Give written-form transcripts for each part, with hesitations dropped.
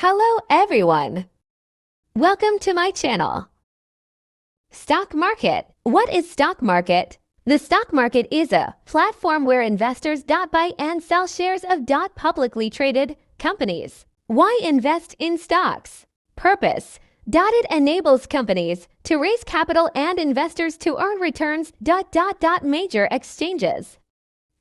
Hello everyone! Welcome to my channel. Stock market. What is stock market? The stock market is a platform where investors buy and sell shares of publicly traded companies. Why invest in stocks? Purpose. It enables companies to raise capital and investors to earn returns. Major exchanges.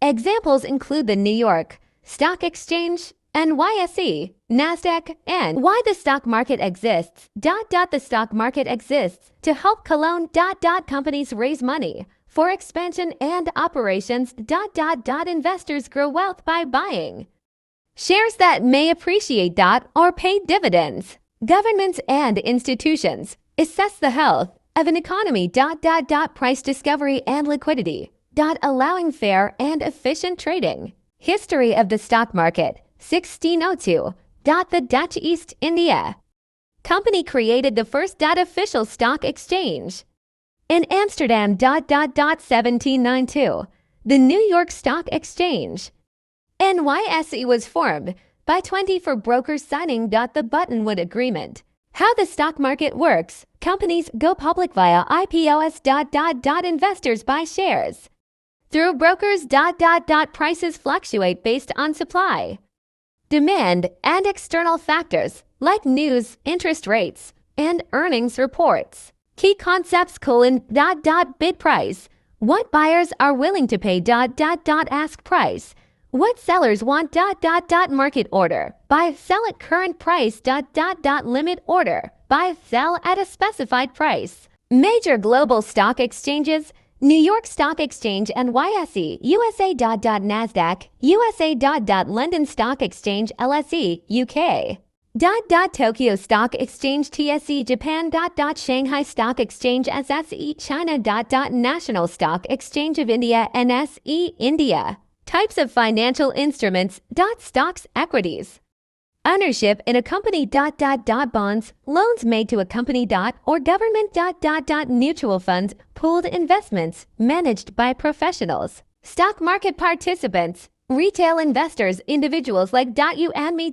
Examples include the New York Stock Exchange, NYSE, NASDAQ, and why the stock market exists. The stock market exists to help companies raise money for expansion and operations. Investors grow wealth by buying shares that may appreciate or pay dividends. Governments and institutions assess the health of an economy. Price discovery and liquidity. Allowing fair and efficient trading. History of the stock market. 1602. The Dutch East India Company created the first official stock exchange. In Amsterdam. 1792. The New York Stock Exchange. NYSE was formed by 24 brokers signing the Buttonwood Agreement. How the stock market works. Companies go public via IPOs. Investors buy shares through brokers. Prices fluctuate based on supply, demand, and external factors like news, interest rates, and earnings reports. Key concepts: bid price. What buyers are willing to pay. Ask price. What sellers want. Market order. Buy, sell at current price. Limit order. Buy, sell at a specified price. Major global stock exchanges. New York Stock Exchange, NYSE, USA. NASDAQ, USA. London Stock Exchange, LSE, UK. Tokyo Stock Exchange, TSE, Japan. Shanghai Stock Exchange, SSE, China. National Stock Exchange of India, NSE, India. Types of financial instruments. Stocks, equities. Ownership in a company. Bonds, loans made to a company. Or government. Mutual funds, pooled investments managed by professionals. Stock market participants. Retail investors, individuals like you and me.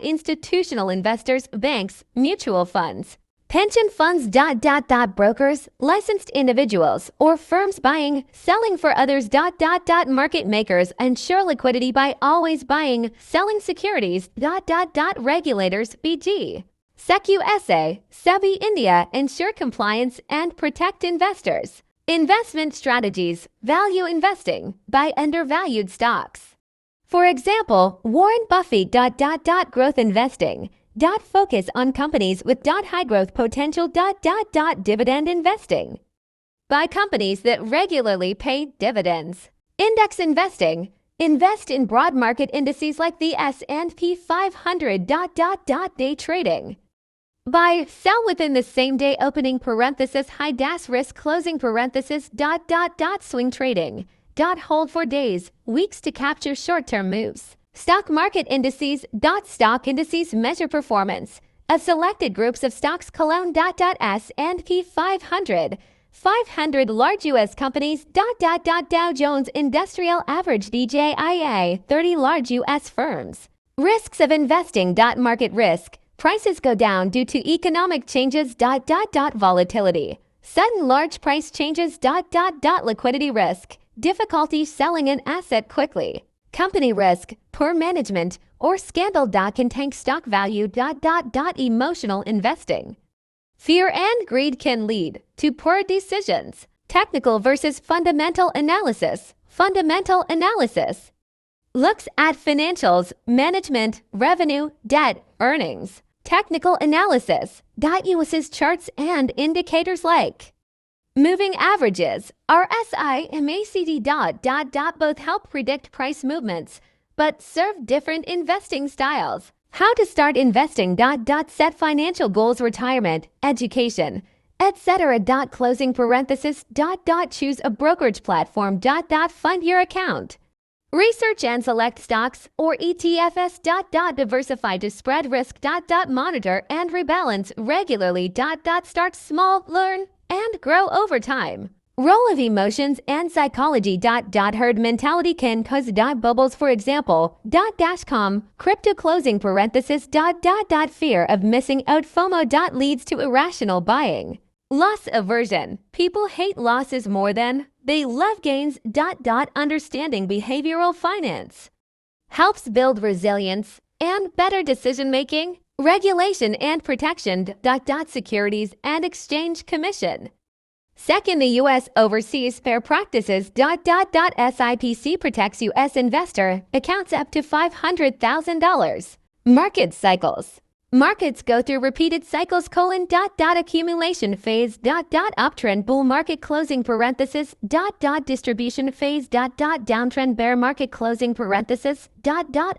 Institutional investors, banks, mutual funds. Pension funds. Brokers, licensed individuals or firms buying, selling for others. Market makers ensure liquidity by always buying, selling securities. Regulators, BG. SEC-USA, SEBI India ensure compliance and protect investors. Investment strategies, value investing, buy undervalued stocks. For example, Warren Buffett. Growth investing. Focus on companies with high growth potential. Dividend investing. Buy companies that regularly pay dividends. Index investing. Invest in broad market indices like the S&P 500. Day trading. Buy, sell within the same day opening parenthesis high risk closing parenthesis. Swing trading. Hold for days, weeks to capture short-term moves. Stock market indices. Stock indices measure performance of selected groups of stocks. S&P 500. 500 large U.S. companies. Dow Jones Industrial Average. DJIA. 30 large U.S. firms. Risks of investing. Market risk. Prices go down due to economic changes. Volatility. Sudden large price changes. Liquidity risk. Difficulty selling an asset quickly. Company risk. Poor management or scandal. Can tank stock value. Emotional investing. Fear and greed can lead to poor decisions. Technical versus fundamental analysis. Fundamental analysis looks at financials, management, revenue, debt, earnings. Technical analysis uses charts and indicators like moving averages. RSI and MACD. Both help predict price movements, but serve different investing styles. How to start investing. Set financial goals, retirement, education, etc. Closing parenthesis. Choose a brokerage platform. Fund your account. Research and select stocks or ETFs. Diversify to spread risk. Monitor and rebalance regularly. Start small, learn, and grow over time. Role of emotions and psychology. Herd mentality can cause bubbles. For example, .com crypto closing parenthesis. Fear of missing out FOMO. Leads to irrational buying. Loss aversion. People hate losses more than they love gains. Understanding behavioral finance helps build resilience and better decision making. Regulation and protection. Securities and Exchange Commission. Second, the U.S. oversees fair practices. SIPC protects U.S. investor accounts up to $500,000. Market cycles. Markets go through repeated cycles. Accumulation phase. Uptrend bull market closing parenthesis. Distribution phase. Downtrend bear market closing parenthesis.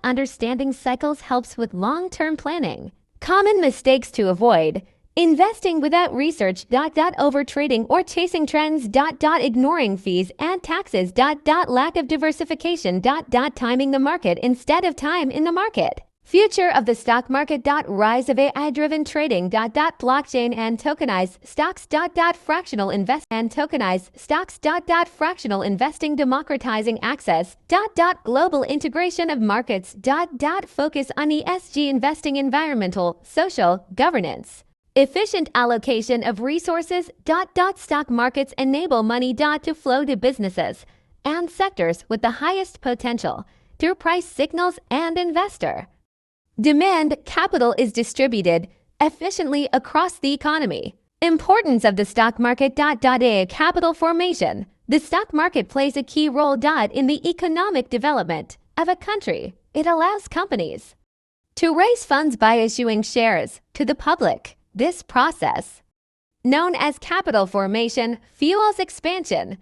Understanding cycles helps with long-term planning. Common mistakes to avoid. Investing without research. Overtrading or chasing trends. Ignoring fees and taxes. Lack of diversification. Timing the market instead of time in the market. Future of the stock market. Rise of AI-driven trading. Blockchain and tokenized stocks. Fractional invest and tokenized stocks. Fractional investing democratizing access. Global integration of markets. Focus on ESG investing, environmental, social, governance. Efficient allocation of resources. Stock markets enable money to flow to businesses and sectors with the highest potential through price signals and investor demand. Capital is distributed efficiently across the economy. Importance of the stock market. Capital formation. The stock market plays a key role in the economic development of a country. It allows companies to raise funds by issuing shares to the public. This process, known as capital formation, fuels expansion,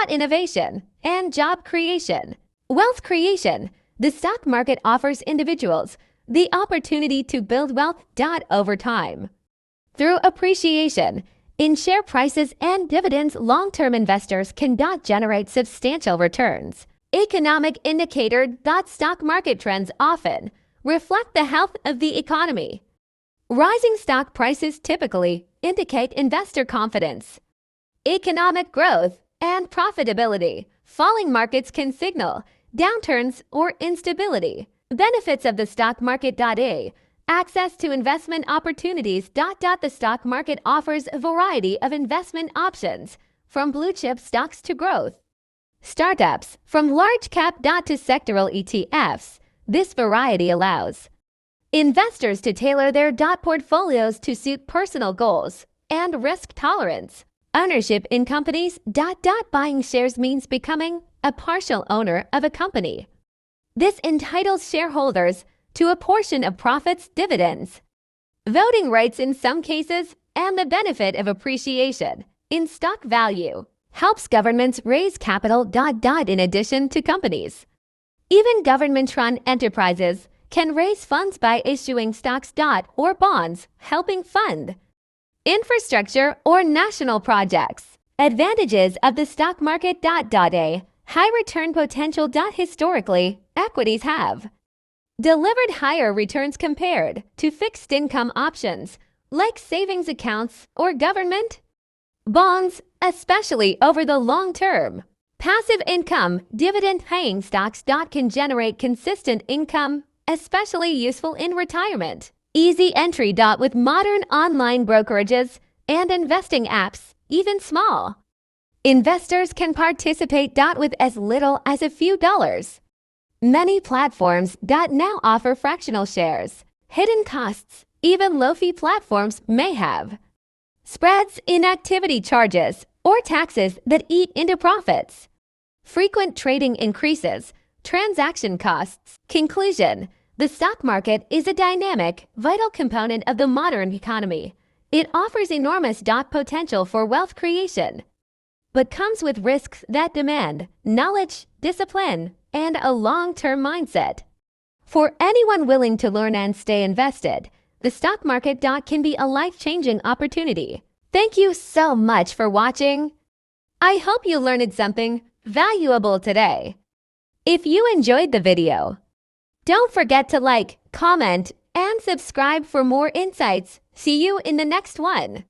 innovation, and job creation. Wealth creation. The stock market offers individuals the opportunity to build wealth over time. Through appreciation in share prices and dividends, long-term investors can generate substantial returns. Economic indicator. Stock market trends often reflect the health of the economy. Rising stock prices typically indicate investor confidence, economic growth, and profitability. Falling markets can signal downturns or instability. Benefits of the stock market. Access to investment opportunities. The stock market offers a variety of investment options, from blue chip stocks to growth startups, from large cap to sectoral ETFs. This variety allows investors to tailor their portfolios to suit personal goals and risk tolerance. Ownership in companies. Buying shares means becoming a partial owner of a company. This entitles shareholders to a portion of profits, dividends, voting rights in some cases, and the benefit of appreciation in stock value. Helps governments raise capital. In addition to companies, even government-run enterprises can raise funds by issuing stocks or bonds, helping fund infrastructure or national projects. Advantages of the stock market. High return potential. Historically, equities have delivered higher returns compared to fixed income options like savings accounts or government bonds, especially over the long term. Passive income. Dividend-paying stocks can generate consistent income, especially useful in retirement. Easy entry. With modern online brokerages and investing apps, even small investors can participate. With as little as a few dollars. Many platforms now offer fractional shares. Hidden costs. Even low-fee platforms may have spreads, inactivity charges, or taxes that eat into profits. Frequent trading increases transaction costs. Conclusion. The stock market is a dynamic, vital component of the modern economy. It offers enormous potential for wealth creation, but comes with risks that demand knowledge, discipline, and a long-term mindset. For anyone willing to learn and stay invested, the stock market can be a life-changing opportunity. Thank you so much for watching. I hope you learned something valuable today. If you enjoyed the video, don't forget to like, comment, and subscribe for more insights. See you in the next one.